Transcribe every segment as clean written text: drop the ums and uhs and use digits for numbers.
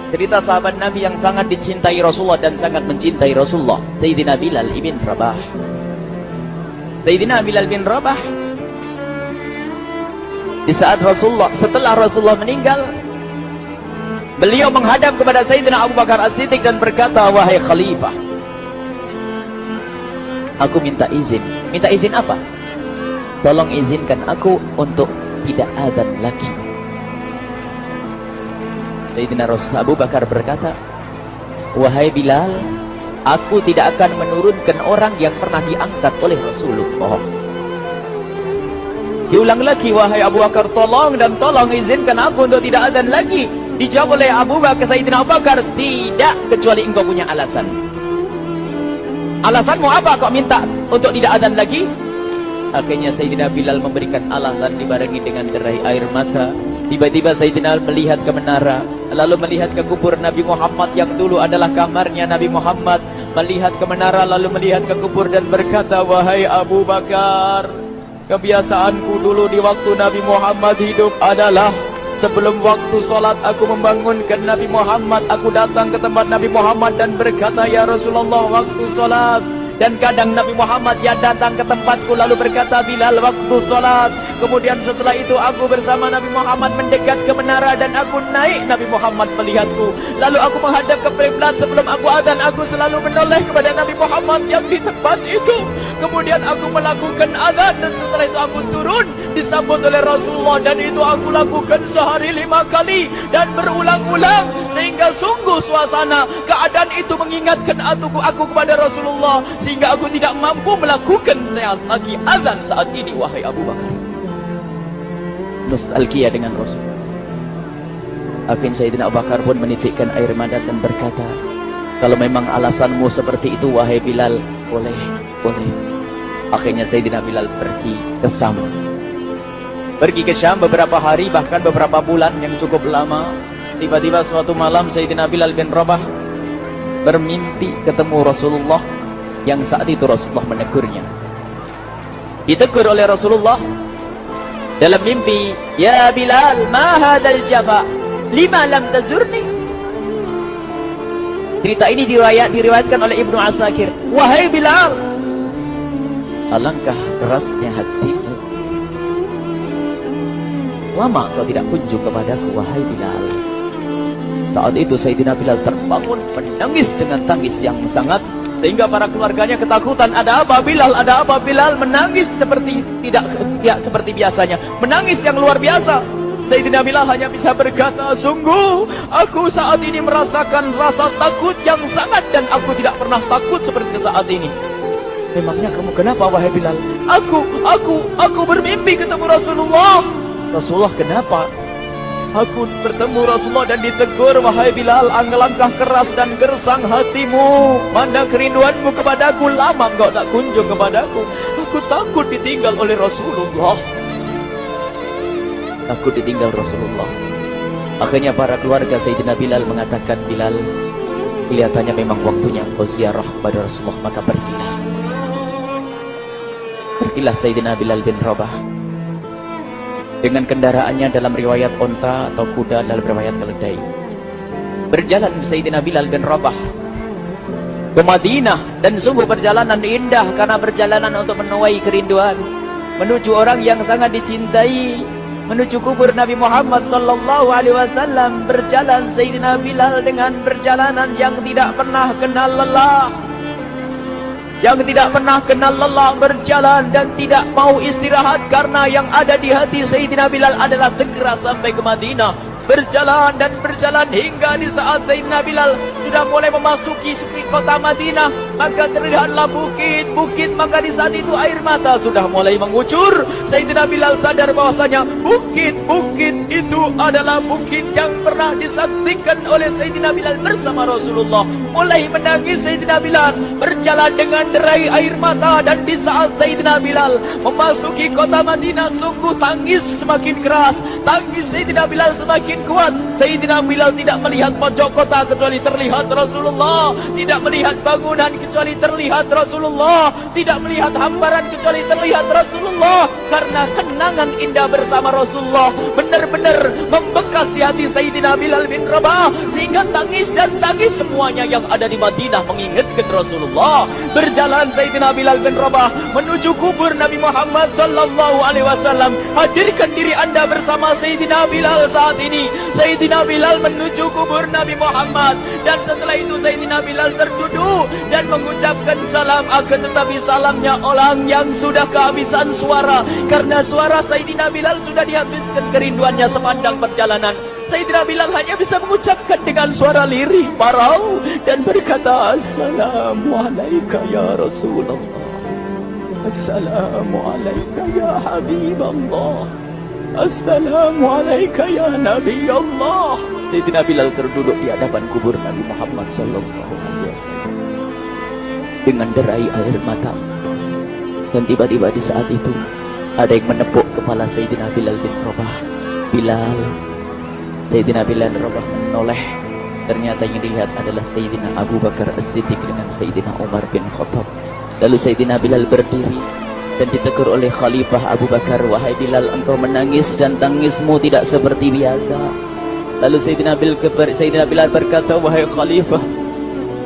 Cerita sahabat Nabi yang sangat dicintai Rasulullah dan sangat mencintai Rasulullah, Sayyidina Bilal ibn Rabah. Sayyidina Bilal bin Rabah, di saat setelah Rasulullah meninggal, beliau menghadap kepada Sayyidina Abu Bakar As-Siddiq dan berkata, wahai khalifah, aku minta izin. Minta izin apa? Tolong izinkan aku untuk tidak azan lagi. Sayyidina Abu Bakar berkata, wahai Bilal, aku tidak akan menurunkan orang yang pernah diangkat oleh Rasulullah. Diulang lagi, wahai Abu Bakar, tolong dan tolong izinkan aku untuk tidak azan lagi. Dijawab oleh Abu Bakar, Sayyidina Abu Bakar, tidak, kecuali engkau punya alasan. Alasanmu apa kau minta untuk tidak azan lagi? Akhirnya Sayyidina Bilal memberikan alasan dibarengi dengan derai air mata. Tiba-tiba Sayyidina melihat ke menara, lalu melihat ke kubur Nabi Muhammad yang dulu adalah kamarnya Nabi Muhammad. Melihat ke menara, lalu melihat ke kubur dan berkata, wahai Abu Bakar, kebiasaanku dulu di waktu Nabi Muhammad hidup adalah sebelum waktu sholat aku membangunkan Nabi Muhammad. Aku datang ke tempat Nabi Muhammad dan berkata, ya Rasulullah, waktu sholat. Dan kadang Nabi Muhammad yang datang ke tempatku lalu berkata, Bilal, waktu sholat. Kemudian setelah itu aku bersama Nabi Muhammad mendekat ke menara dan aku naik, Nabi Muhammad melihatku. Lalu aku menghadap ke kiblat. Sebelum aku azan, aku selalu menoleh kepada Nabi Muhammad yang di tempat itu. Kemudian aku melakukan azan dan setelah itu aku turun disambut oleh Rasulullah, dan itu aku lakukan sehari 5 kali dan berulang-ulang, sehingga sungguh suasana keadaan itu mengingatkan aku kepada Rasulullah, sehingga aku tidak mampu melakukan lagi azan saat ini. Wahai Abu Bakar, nostalgia dengan Rasul. Akhirnya Sayyidina Abu Bakar pun menitikkan air mata dan berkata, kalau memang alasanmu seperti itu wahai Bilal, boleh. Akhirnya Sayyidina Bilal pergi ke Syam beberapa hari, bahkan beberapa bulan yang cukup lama. Tiba-tiba suatu malam Sayyidina Bilal bin Rabah bermimpi ketemu Rasulullah, yang saat itu Rasulullah menegurnya. Ditegur oleh Rasulullah dalam mimpi, ya Bilal, ma hadzal jafa, lima lam tazurni. Cerita ini diriwayatkan oleh Ibnu Asakir. Wahai Bilal, alangkah kerasnya hatimu, lama kau tidak kunjung kepadaku, wahai Bilal. Saat itu Sayyidina Bilal terbangun menangis dengan tangis yang sangat, sehingga para keluarganya ketakutan. Ada apa Bilal? Ada apa Bilal? Menangis seperti tidak seperti biasanya, menangis yang luar biasa. Sayyidina Bilal hanya bisa berkata, sungguh aku saat ini merasakan rasa takut yang sangat, dan aku tidak pernah takut seperti saat ini. Memangnya kamu kenapa wahai Bilal? Aku bermimpi ketemu Rasulullah. Rasulullah kenapa? Aku bertemu Rasulullah dan ditegur, wahai Bilal, alangkah keras dan gersang hatimu. Mana kerinduanmu kepadaku, lama engkau tak kunjung kepadaku. Aku takut ditinggal oleh Rasulullah. Aku ditinggal Rasulullah. Akhirnya para keluarga Sayyidina Bilal mengatakan, Bilal, kelihatannya memang waktunya engkau ziarah kepada Rasulullah, maka pergilah. Pergilah Sayyidina Bilal bin Rabah dengan kendaraannya, dalam riwayat onta atau kuda, dalam riwayat keledai. Berjalan Sayyidina Bilal bin Rabah ke Madinah, dan sungguh perjalanan indah karena perjalanan untuk menuai kerinduan, menuju orang yang sangat dicintai, menuju kubur Nabi Muhammad sallallahu alaihi wasallam. Berjalan Sayyidina Bilal dengan perjalanan yang tidak pernah kenal lelah, berjalan dan tidak mau istirahat, karena yang ada di hati Sayyidina Bilal adalah segera sampai ke Madinah. Berjalan dan berjalan hingga di saat Sayyidina Bilal sudah mulai memasuki kota Madinah, maka terlihatlah bukit-bukit, maka di saat itu air mata sudah mulai mengucur. Sayyidina Bilal sadar bahwasanya bukit-bukit itu adalah bukit yang pernah disaksikan oleh Sayyidina Bilal bersama Rasulullah. Mulai menangis Sayyidina Bilal, berjalan dengan derai air mata, dan di saat Sayyidina Bilal memasuki kota Madinah, sungguh tangis semakin keras, tangis Sayyidina Bilal semakin kuat. Sayyidina Bilal tidak melihat pojok kota kecuali terlihat Rasulullah, tidak melihat bangunan kecuali terlihat Rasulullah, tidak melihat hamparan kecuali terlihat Rasulullah, karena kenangan indah bersama Rasulullah benar-benar membekas membekas di hati Sayyidina Bilal bin Rabah, sehingga tangis dan tangis semuanya yang ada di Madinah mengingatkan Rasulullah. Berjalan Sayyidina Bilal bin Rabah menuju kubur Nabi Muhammad sallallahu alaihi wasallam. Hadirkan diri Anda bersama Sayyidina Bilal saat ini. Sayyidina Bilal menuju kubur Nabi Muhammad, dan setelah itu Sayyidina Bilal terduduk dan mengucapkan salam, akan tetapi salamnya orang yang sudah kehabisan suara, karena suara Sayyidina Bilal sudah dihabiskan kerinduannya sepanjang perjalanan. Sayyidina Bilal hanya bisa mengucapkan dengan suara lirih parau dan berkata, Assalamualaikum ya Rasulullah, Assalamualaikum ya Habiballah, Assalamualaikum ya Nabi Allah. Sayyidina Bilal terduduk di hadapan kubur Nabi Muhammad sallallahu alaihi wasallam dengan derai air mata. Dan tiba-tiba di saat itu ada yang menepuk kepala Sayyidina Bilal bin Rabah. Bilal. Sayyidina Bilal bin Rabah menoleh. Ternyata yang dilihat adalah Sayyidina Abu Bakar As-Siddiq dengan Sayyidina Umar bin Khattab. Lalu Sayyidina Bilal berdiri dan ditegur oleh Khalifah Abu Bakar, wahai Bilal, engkau menangis dan tangismu tidak seperti biasa. Lalu Sayyidina Bilal berkata, wahai Khalifah,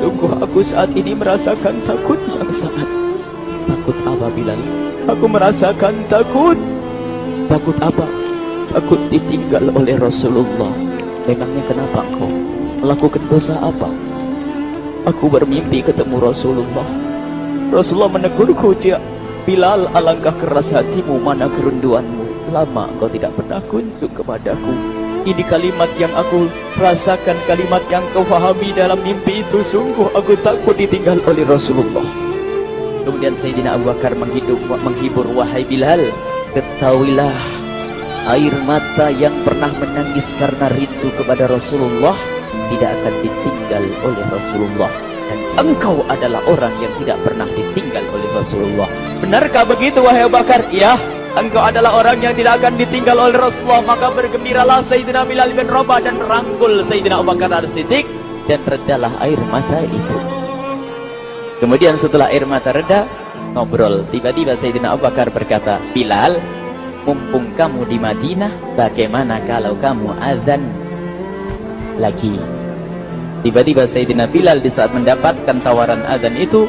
sungguh aku saat ini merasakan takut yang sangat. Takut apa Bilal? Aku merasakan takut. Takut apa? Takut ditinggal oleh Rasulullah. Memangnya kenapa engkau? Melakukan dosa apa? Aku bermimpi ketemu Rasulullah. Rasulullah menegurku, Bilal, alangkah keras hatimu, mana kerunduanmu. Lama engkau tidak pernah kunjung kepadaku. Ini kalimat yang aku rasakan, kalimat yang kau fahami dalam mimpi itu. Sungguh aku takut ditinggal oleh Rasulullah. Kemudian Sayyidina Abu Bakar menghibur, wahai Bilal, ketahuilah, air mata yang pernah menangis karena rindu kepada Rasulullah tidak akan ditinggal oleh Rasulullah. Dan engkau adalah orang yang tidak pernah ditinggal oleh Rasulullah. Benarkah begitu wahai Abu Bakar? Ya, engkau adalah orang yang tidak akan ditinggal oleh Rasulullah. Maka bergembiralah Sayyidina Bilal bin Rabah dan merangkul Sayyidina Abu Bakar As-Siddiq, dan redalah air mata itu. Kemudian setelah air mata reda, ngobrol. Tiba-tiba Sayyidina Abu Bakar berkata, Bilal, mumpung kamu di Madinah, bagaimana kalau kamu azan lagi? Tiba-tiba Sayyidina Bilal di saat mendapatkan tawaran azan itu,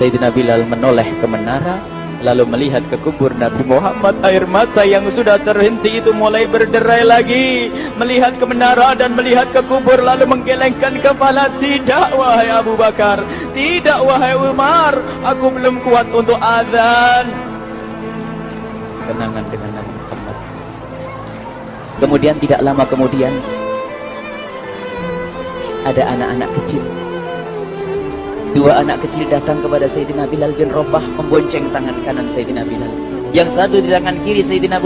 Sayyidina Bilal menoleh ke menara, lalu melihat ke kubur Nabi Muhammad. Air mata yang sudah terhenti itu mulai berderai lagi. Melihat ke menara dan melihat ke kubur, lalu menggelengkan kepala. Tidak wahai Abu Bakar, tidak wahai Umar, aku belum kuat untuk azan. Kenangan dengan Nabi Muhammad. Kemudian tidak lama kemudian ada anak-anak kecil. Dua anak kecil datang kepada Sayyidina Bilal bin Rabah, membonceng tangan kanan Sayyidina Bilal. Yang satu di tangan kiri Sayyidina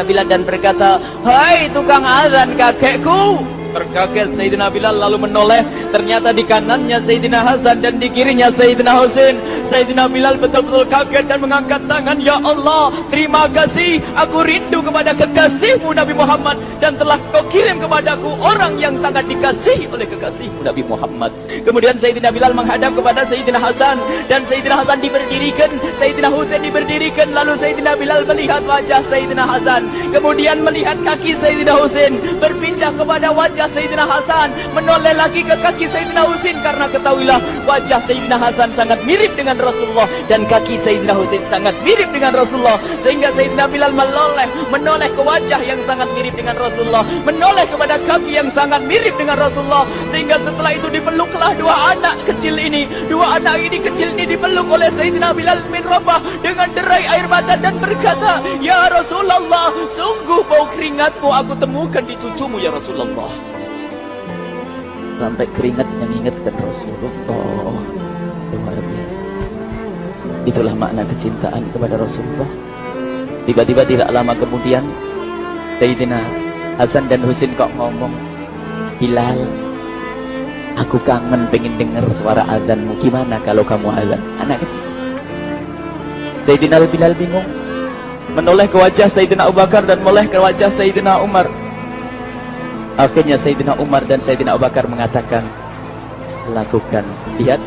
Bilal dan berkata, hai tukang azan kakekku. Terkaget Sayyidina Bilal lalu menoleh. Ternyata di kanannya Sayyidina Hasan dan di kirinya Sayyidina Husain. Sayyidina Bilal betul-betul kaget dan mengangkat tangan. Ya Allah, terima kasih. Aku rindu kepada kekasihmu Nabi Muhammad, dan telah kau kirim kepadaku orang yang sangat dikasihi oleh kekasihmu Nabi Muhammad. Kemudian Sayyidina Bilal menghadap kepada Sayyidina Hasan, dan Sayyidina Hasan diberdirikan, Sayyidina Husain diberdirikan. Lalu Sayyidina Bilal melihat wajah Sayyidina Hasan, kemudian melihat kaki Sayyidina Husain, berpindah kepada wajah Sayyidina Hasan, menoleh lagi ke kaki Sayyidina Husain, karena ketahuilah wajah Sayyidina Hasan sangat mirip dengan Rasulullah dan kaki Sayyidina Husain sangat mirip dengan Rasulullah, sehingga Sayyidina Bilal menoleh ke wajah yang sangat mirip dengan Rasulullah, menoleh kepada kaki yang sangat mirip dengan Rasulullah, sehingga setelah itu dipeluklah dua anak kecil ini. Dua anak ini kecil ini dipeluk oleh Sayyidina Bilal bin Rabah dengan derai air mata dan berkata, ya Rasulullah, sungguh bau keringatmu aku temukan di cucumu ya Rasulullah. Sampai keringat mengingatkan Rasulullah. Luar biasa. Itulah makna kecintaan kepada Rasulullah. Tiba-tiba tidak lama kemudian Sayyidina Hasan dan Husain kok ngomong, Bilal, aku kangen pengen dengar suara azanmu. Gimana kalau kamu azan? Anak kecil. Sayyidina Bilal bingung, menoleh ke wajah Sayyidina Abu Bakar dan menoleh ke wajah Sayyidina Umar. Akhirnya Sayyidina Umar dan Sayyidina Abu Bakar mengatakan, lakukan. Lihat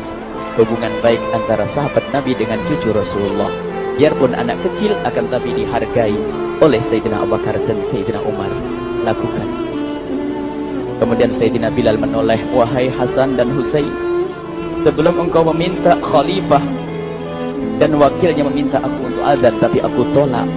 hubungan baik antara sahabat Nabi dengan cucu Rasulullah. Biarpun anak kecil, akan tapi dihargai oleh Sayyidina Abu Bakar dan Sayyidina Umar. Lakukan. Kemudian Sayyidina Bilal menoleh, wahai Hasan dan Husain, sebelum engkau meminta khalifah dan wakilnya meminta aku untuk azan, tapi aku tolak.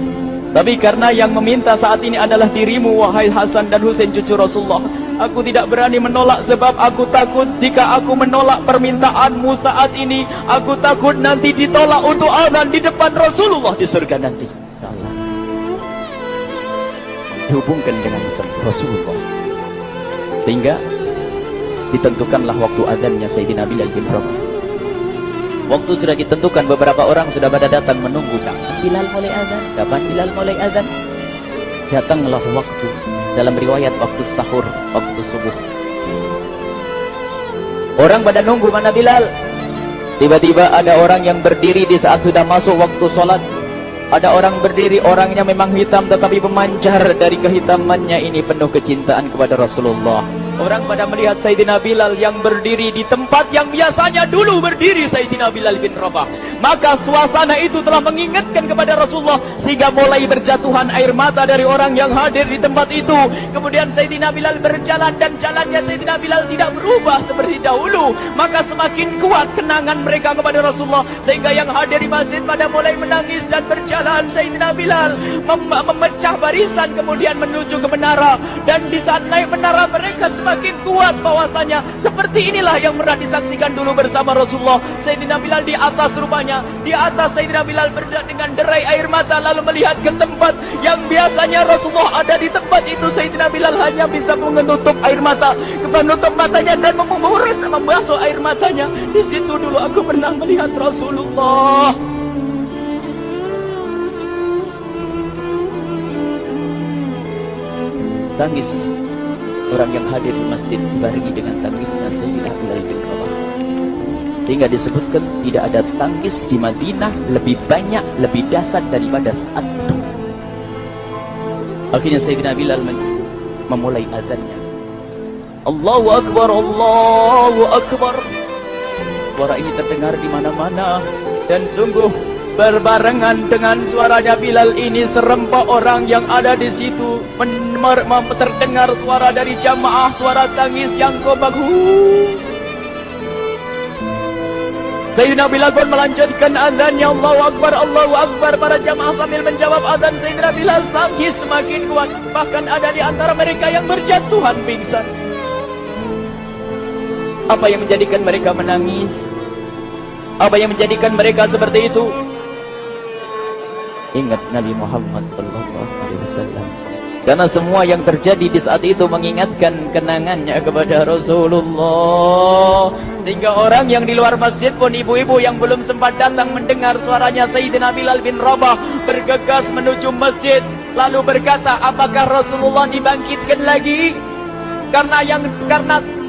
Tapi karena yang meminta saat ini adalah dirimu, wahai Hasan dan Husain cucu Rasulullah, aku tidak berani menolak, sebab aku takut jika aku menolak permintaanmu saat ini, aku takut nanti ditolak untuk azan di depan Rasulullah di surga nanti. InsyaAllah dihubungkan dengan Rasulullah, sehingga ditentukanlah waktu azannya Sayyidina Bilal bin Rabah. Waktu sudah ditentukan, beberapa orang sudah pada datang menunggu, kapan Bilal mulai azan, kapan Bilal mulai azan. Datanglah waktu, dalam riwayat waktu sahur, waktu subuh. Orang pada nunggu mana Bilal. Tiba-tiba ada orang yang berdiri di saat sudah masuk waktu sholat. Ada orang berdiri, orangnya memang hitam tetapi pemancar dari kehitamannya ini penuh kecintaan kepada Rasulullah. Orang pada melihat Sayyidina Bilal yang berdiri di tempat yang biasanya dulu berdiri Sayyidina Bilal bin Rabah. Maka suasana itu telah mengingatkan kepada Rasulullah, sehingga mulai berjatuhan air mata dari orang yang hadir di tempat itu. Kemudian Sayyidina Bilal berjalan, dan jalannya Sayyidina Bilal tidak berubah seperti dahulu. Maka semakin kuat kenangan mereka kepada Rasulullah, sehingga yang hadir di masjid pada mulai menangis dan berjalan. Sayyidina Bilal memecah barisan kemudian menuju ke menara, dan di saat naik menara mereka semakin kuat bahwasanya seperti inilah yang pernah disaksikan dulu bersama Rasulullah. Sayyidina Bilal di atas rupanya, di atas Sayyidina Bilal dengan derai air mata, lalu melihat ke tempat yang biasanya Rasulullah ada di tempat itu. Sayyidina Bilal hanya bisa menutup air mata, menutup matanya dan membasuh air matanya. Di situ dulu aku pernah melihat Rasulullah. Tangis orang yang hadir di masjid dibarengi dengan tangisnya Sayyidina Bilal bin Rabah, sehingga disebutkan tidak ada tangis di Madinah lebih banyak, lebih dahsyat daripada saat itu. Akhirnya Sayyidina Bilal memulai azannya. Allahu Akbar, Allahu Akbar. Suara ini terdengar di mana-mana, dan sungguh berbarengan dengan suaranya Bilal ini serempak orang yang ada di situ terdengar suara dari jamaah, suara tangis yang kobagu. Sayyidina Bilal pun melanjutkan azannya, Allahu Akbar, Allahu Akbar. Para jamaah sambil menjawab azan Sayyidina Bilal, tangis semakin kuat. Bahkan ada di antara mereka yang berjatuhan pingsan. Apa yang menjadikan mereka menangis? Apa yang menjadikan mereka seperti itu? Ingat Nabi Muhammad SAW. Karena semua yang terjadi di saat itu mengingatkan kenangannya kepada Rasulullah. Sehingga orang yang di luar masjid pun, ibu-ibu yang belum sempat datang mendengar suaranya Sayyidina Bilal bin Rabah, bergegas menuju masjid, lalu berkata, apakah Rasulullah dibangkitkan lagi? Karena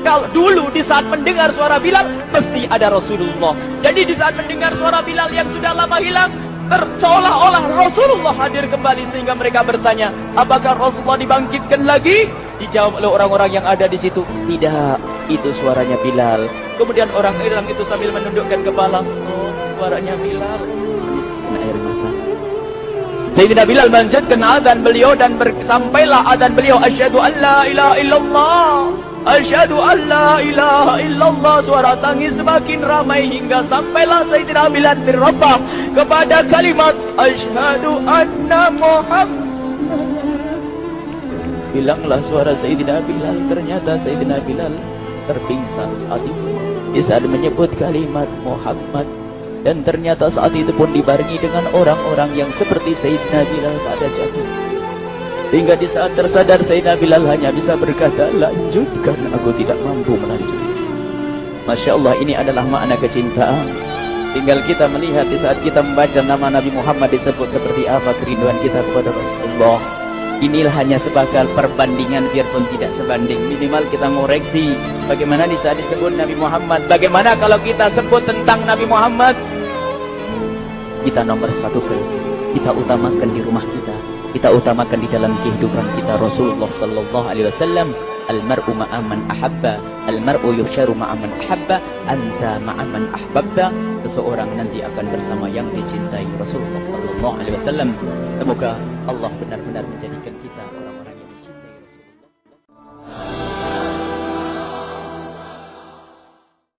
kalau dulu di saat mendengar suara Bilal pasti ada Rasulullah. Jadi di saat mendengar suara Bilal yang sudah lama hilang, seolah-olah Rasulullah hadir kembali, sehingga mereka bertanya, apakah Rasulullah dibangkitkan lagi? Dijawab oleh orang-orang yang ada di situ, tidak, itu suaranya Bilal. Kemudian orang-orang itu sambil menundukkan kepala, oh, suaranya Bilal. Kena air mata. Sayyidina Bilal melanjutkan azan beliau, dan sampailah azan beliau, asyhadu an la ilaha illallah, asyhadu an la ilaha illallah. Suara tangis semakin ramai hingga sampailah Sayyidina Bilal bin Rabah kepada kalimat asyhadu anna Muhammad. Bilanglah suara Sayyidina Bilal. Ternyata Sayyidina Bilal terpingsan saat itu di saat menyebut kalimat Muhammad. Dan ternyata saat itu pun dibarengi dengan orang-orang yang seperti Sayyidina Bilal pada jatuh. Hingga di saat tersadar Sayyidina Bilal hanya bisa berkata, lanjutkan, aku tidak mampu melanjutkan. Masya Allah, ini adalah makna kecintaan. Tinggal kita melihat di saat kita membaca nama Nabi Muhammad disebut seperti apa kerinduan kita kepada Rasulullah. Inilah hanya sebagai perbandingan, biarpun tidak sebanding. Minimal kita ngoreksi bagaimana di saat disebut Nabi Muhammad. Bagaimana kalau kita sebut tentang Nabi Muhammad? Kita nomor satu, kita utamakan di rumah kita, kita utamakan di dalam kehidupan kita Rasulullah sallallahu alaihi wasallam. Al-mar'u ma'aman ahabba, al-mar'u yusharu ma'aman ahabba, anta ma'aman ahbabta. Seseorang nanti akan bersama yang dicintai Rasulullah sallallahu alaihi wasallam. Semoga Allah benar-benar menjadikan kita